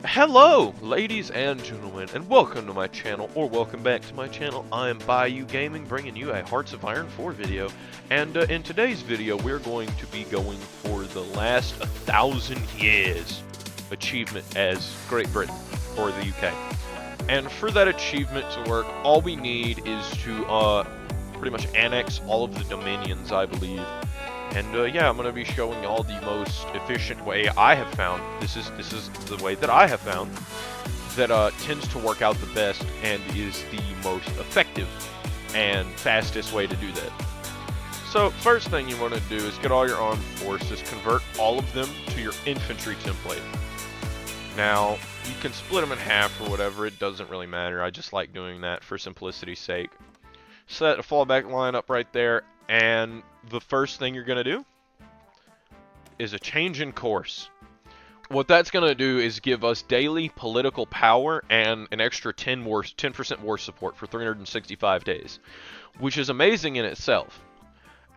Hello, ladies and gentlemen, and welcome to my channel, or welcome back to my channel. I am Bayou Gaming, bringing you a Hearts of Iron 4 video, and in today's video, we're going to be going for the last 1,000 years achievement as Great Britain, or the UK. And for that achievement to work, all we need is to pretty much annex all of the dominions, I believe. And yeah, I'm going to be showing y'all the most efficient way I have found. This is the way that I have found that tends to work out the best and is the most effective and fastest way to do that. So first thing you want to do is get all your armed forces, convert all of them to your infantry template. Now, you can split them in half or whatever, it doesn't really matter. I just like doing that for simplicity's sake. Set a fallback line up right there, and the first thing you're going to do is a change in course. What that's going to do is give us daily political power and an extra 10% war support for 365 days, which is amazing in itself.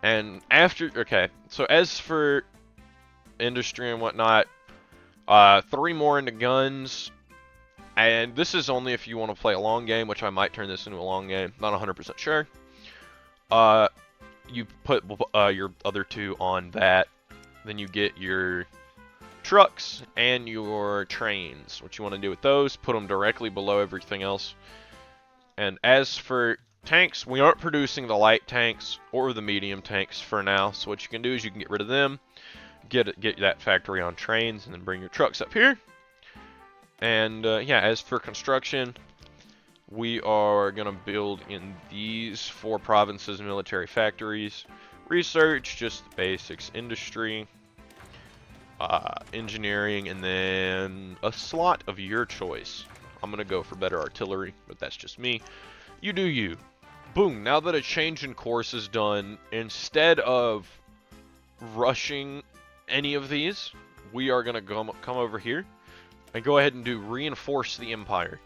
And okay, so as for industry and whatnot, 3 more into guns, and this is only if you want to play a long game, which I might turn this into a long game, not 100% sure. You put your other 2 on that, then you get your trucks and your trains. What you want to do with those, put them directly below everything else. And as for tanks, we aren't producing the light tanks or the medium tanks for now, so what you can do is you can get rid of them, get that factory on trains, and then bring your trucks up here. And yeah, as for construction, we are going to build in these 4 provinces military factories. Research, just the basics. Industry, engineering, and then a slot of your choice. I'm going to go for better artillery, but that's just me. You do you. Boom, now that a change in course is done, instead of rushing any of these, we are going to come over here and go ahead and do reinforce the empire.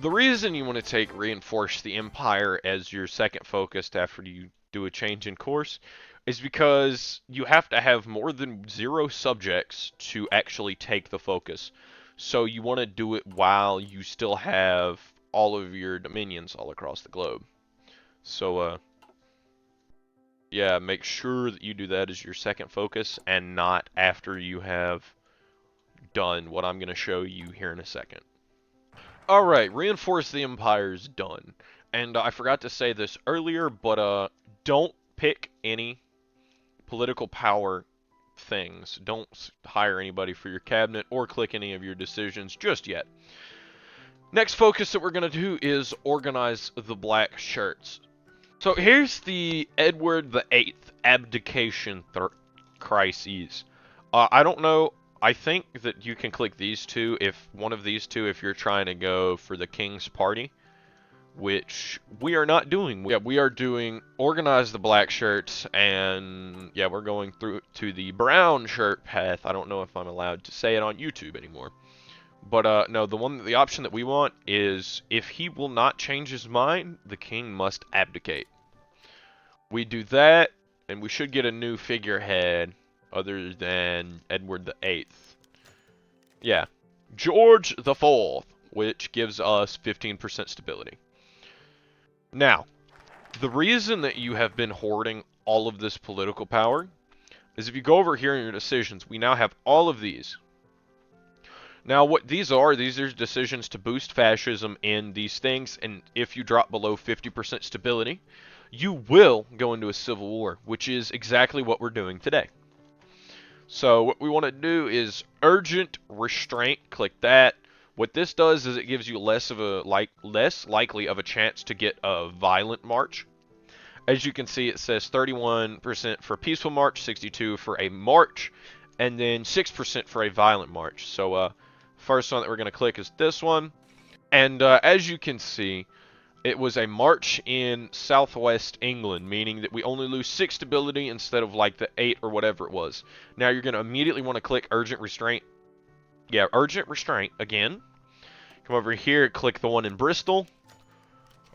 The reason you want to take reinforce the empire as your second focus after you do a change in course is because you have to have more than 0 subjects to actually take the focus. So you want to do it while you still have all of your dominions all across the globe. So yeah, make sure that you do that as your second focus and not after you have done what I'm going to show you here in a second. Alright, reinforce the empire's done. And I forgot to say this earlier, but don't pick any political power things. Don't hire anybody for your cabinet or click any of your decisions just yet. Next focus that we're going to do is organize the black shirts. So here's the Edward VIII abdication crises. I don't know. I think that you can click these 2 if one of these 2 if you're trying to go for the King's Party, which we are not doing. Yeah, we are doing organize the black shirts, and yeah, we're going through to the brown shirt path. I don't know if I'm allowed to say it on YouTube anymore. But no, the option that we want is if he will not change his mind, the king must abdicate. We do that, and we should get a new figurehead other than Edward VIII. Yeah, George IV, which gives us 15% stability. Now, the reason that you have been hoarding all of this political power is if you go over here in your decisions, we now have all of these. Now, what these are decisions to boost fascism in these things, and if you drop below 50% stability, you will go into a civil war, which is exactly what we're doing today. So what we want to do is urgent restraint. Click that. What this does is it gives you less likely of a chance to get a violent march. As you can see, it says 31% for a peaceful march, 62% for a march, and then 6% for a violent march. So first one that we're going to click is this one. And as you can see, it was a march in southwest England, meaning that we only lose 6 stability instead of like the 8 or whatever it was. Now you're going to immediately want to click urgent restraint. Yeah, urgent restraint again. Come over here, click the one in Bristol.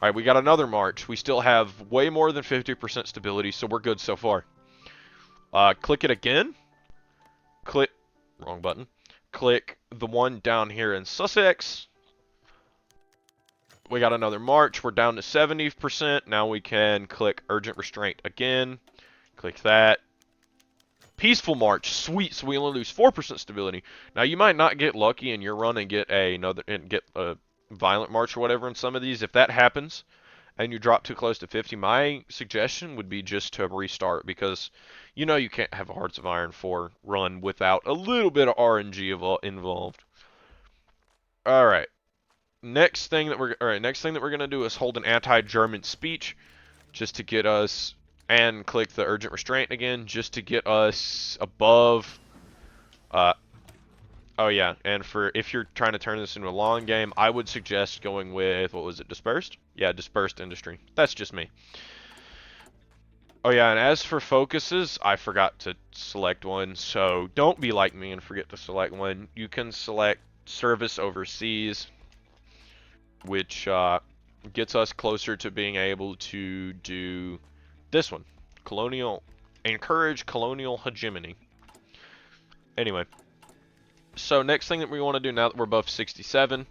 Alright, we got another march. We still have way more than 50% stability, so we're good so far. Click it again. Click, wrong button. click the one down here in Sussex. We got another march. We're down to 70%. Now we can click urgent restraint again. Click that. Peaceful march. Sweet. So we only lose 4% stability. Now you might not get lucky in your run and get a violent march or whatever in some of these. If that happens and you drop too close to 50, my suggestion would be just to restart, because you know you can't have a Hearts of Iron 4 run without a little bit of RNG involved. All right. Next thing that we're gonna do is hold an anti-German speech, just to get us, and click the urgent restraint again, just to get us above. Oh yeah, and for if you're trying to turn this into a long game, I would suggest going with, what was it, dispersed? Yeah, dispersed industry. That's just me. Oh yeah, and as for focuses, I forgot to select one, so don't be like me and forget to select one. You can select service overseas, which gets us closer to being able to do this one. Encourage colonial hegemony. Anyway, so next thing that we want to do now that we're above 67,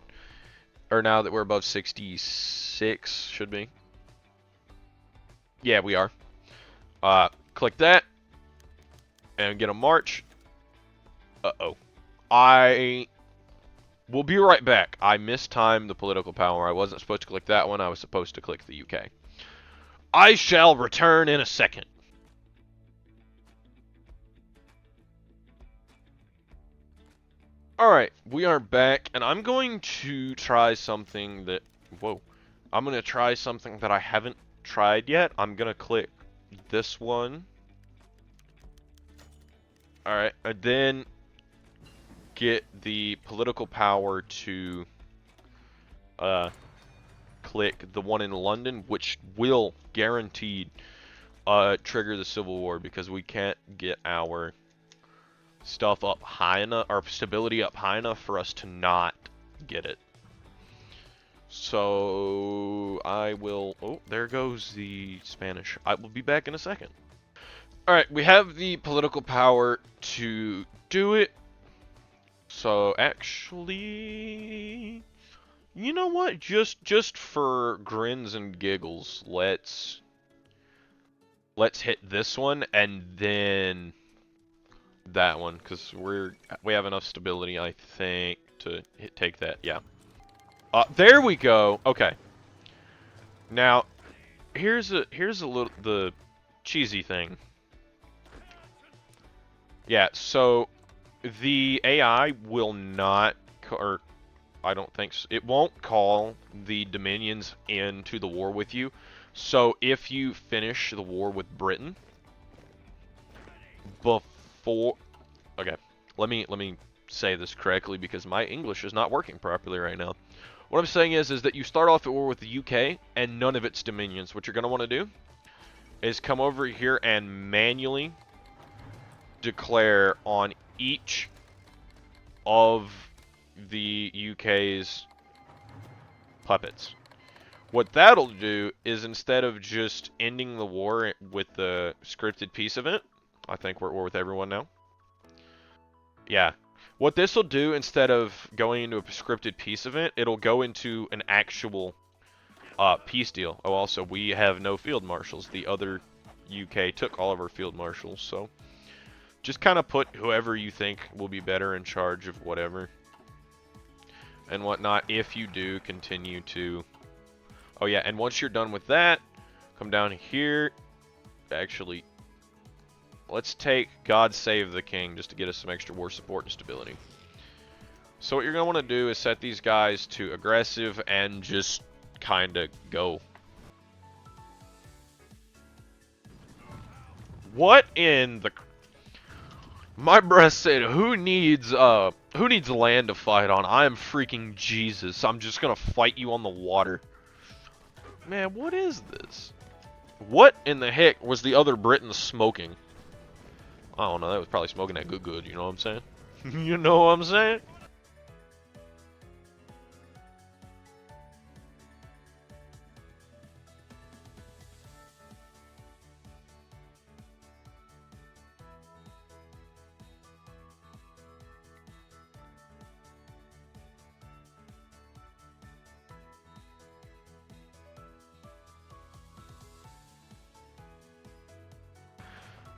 or now that we're above 66, should be. Yeah, we are. Click that, and get a march. Uh-oh. I will be right back. I mistimed the political power. I wasn't supposed to click that one. I was supposed to click the UK. I shall return in a second. Alright, we are back, and I'm going to try something that... Whoa. I'm going to try something that I haven't tried yet. I'm going to click this one. Alright, and then get the political power to click the one in London, which will guaranteed trigger the Civil War, because we can't get our stuff up high enough, our stability up high enough for us to not get it. So I will, oh, there goes the Spanish. I will be back in a second. Alright, we have the political power to do it. So actually, you know what? Just for grins and giggles, let's hit this one and then that one, because we have enough stability, I think, to take that. Yeah. There we go. Okay. Now, here's a little the cheesy thing. Yeah. So the AI will not, or I don't think so, it won't call the Dominions into the war with you. So if you finish the war with Britain before, okay, let me say this correctly, because my English is not working properly right now. What I'm saying is that you start off at war with the UK and none of its dominions. What you're going to want to do is come over here and manually declare on each of the UK's puppets. What that'll do is, instead of just ending the war with the scripted peace event, I think we're at war with everyone now. Yeah. What this will do, instead of going into a scripted peace event, it'll go into an actual peace deal. Oh, also, we have no field marshals. The other UK took all of our field marshals, so just kind of put whoever you think will be better in charge of whatever and whatnot, if you do continue to... Oh yeah, and once you're done with that, come down here. Actually, let's take God Save the King, just to get us some extra war support and stability. So what you're going to want to do is set these guys to aggressive and just kind of go. What in the... My breast said, who needs land to fight on? I am freaking Jesus. I'm just going to fight you on the water. Man, what is this? What in the heck was the other Briton smoking? I don't know, that was probably smoking that good, you know what I'm saying? You know what I'm saying?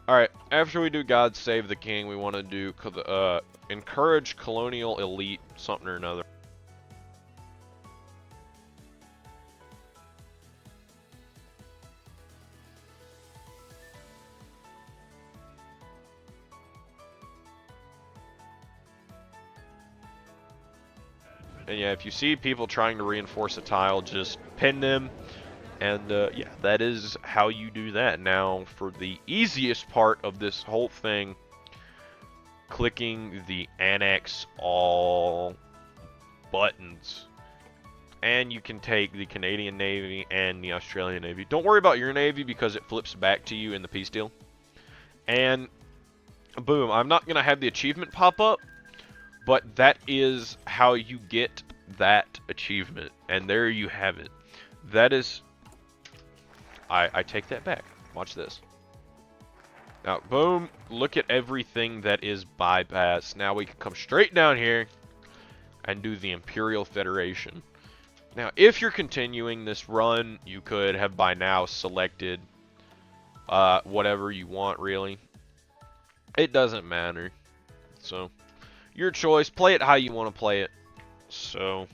Alright, after we do God Save the King, we want to do encourage colonial elite something or another. And yeah, if you see people trying to reinforce a tile, just pin them. And yeah, that is how you do that. Now, for the easiest part of this whole thing, clicking the Annex All buttons. And you can take the Canadian Navy and the Australian Navy. Don't worry about your Navy because it flips back to you in the peace deal. And boom, I'm not going to have the achievement pop up, but that is how you get that achievement. And there you have it. That is... I take that back. Watch this. Now, boom, look at everything that is bypassed. Now we can come straight down here and do the Imperial Federation. Now, if you're continuing this run, you could have by now selected whatever you want, really. It doesn't matter. So, your choice. Play it how you want to play it. So,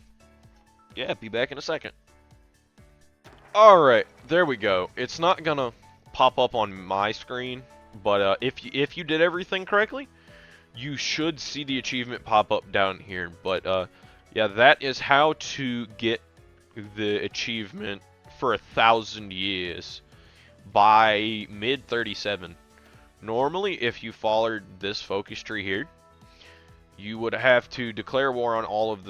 yeah, be back in a second. Alright, there we go. It's not gonna pop up on my screen, but if you did everything correctly, you should see the achievement pop up down here. But yeah, that is how to get the achievement for 1,000 years by mid-37. Normally, if you followed this focus tree here, you would have to declare war on all of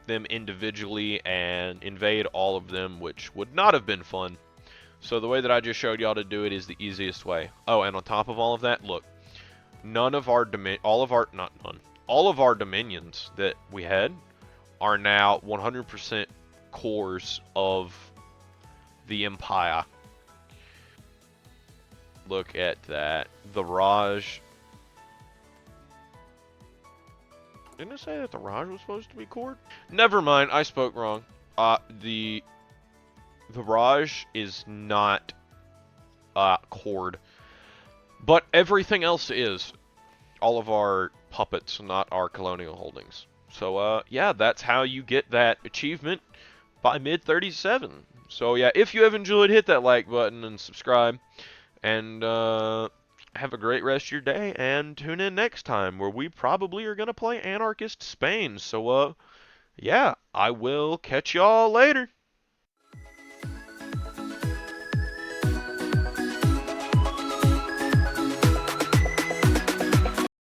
them individually and invade all of them, which would not have been fun. So the way that I just showed y'all to do it is the easiest way. Oh, and on top of all of that, look, all of our dominions that we had are now 100% cores of the Empire. Look at that. The Raj. Didn't it say that the Raj was supposed to be cored? Never mind, I spoke wrong. The Raj is not cored, but everything else is. All of our puppets, not our colonial holdings. So yeah, that's how you get that achievement by mid-37. So yeah, if you have enjoyed, hit that like button and subscribe. And have a great rest of your day, and tune in next time where we probably are going to play Anarchist Spain. So yeah, I will catch y'all later.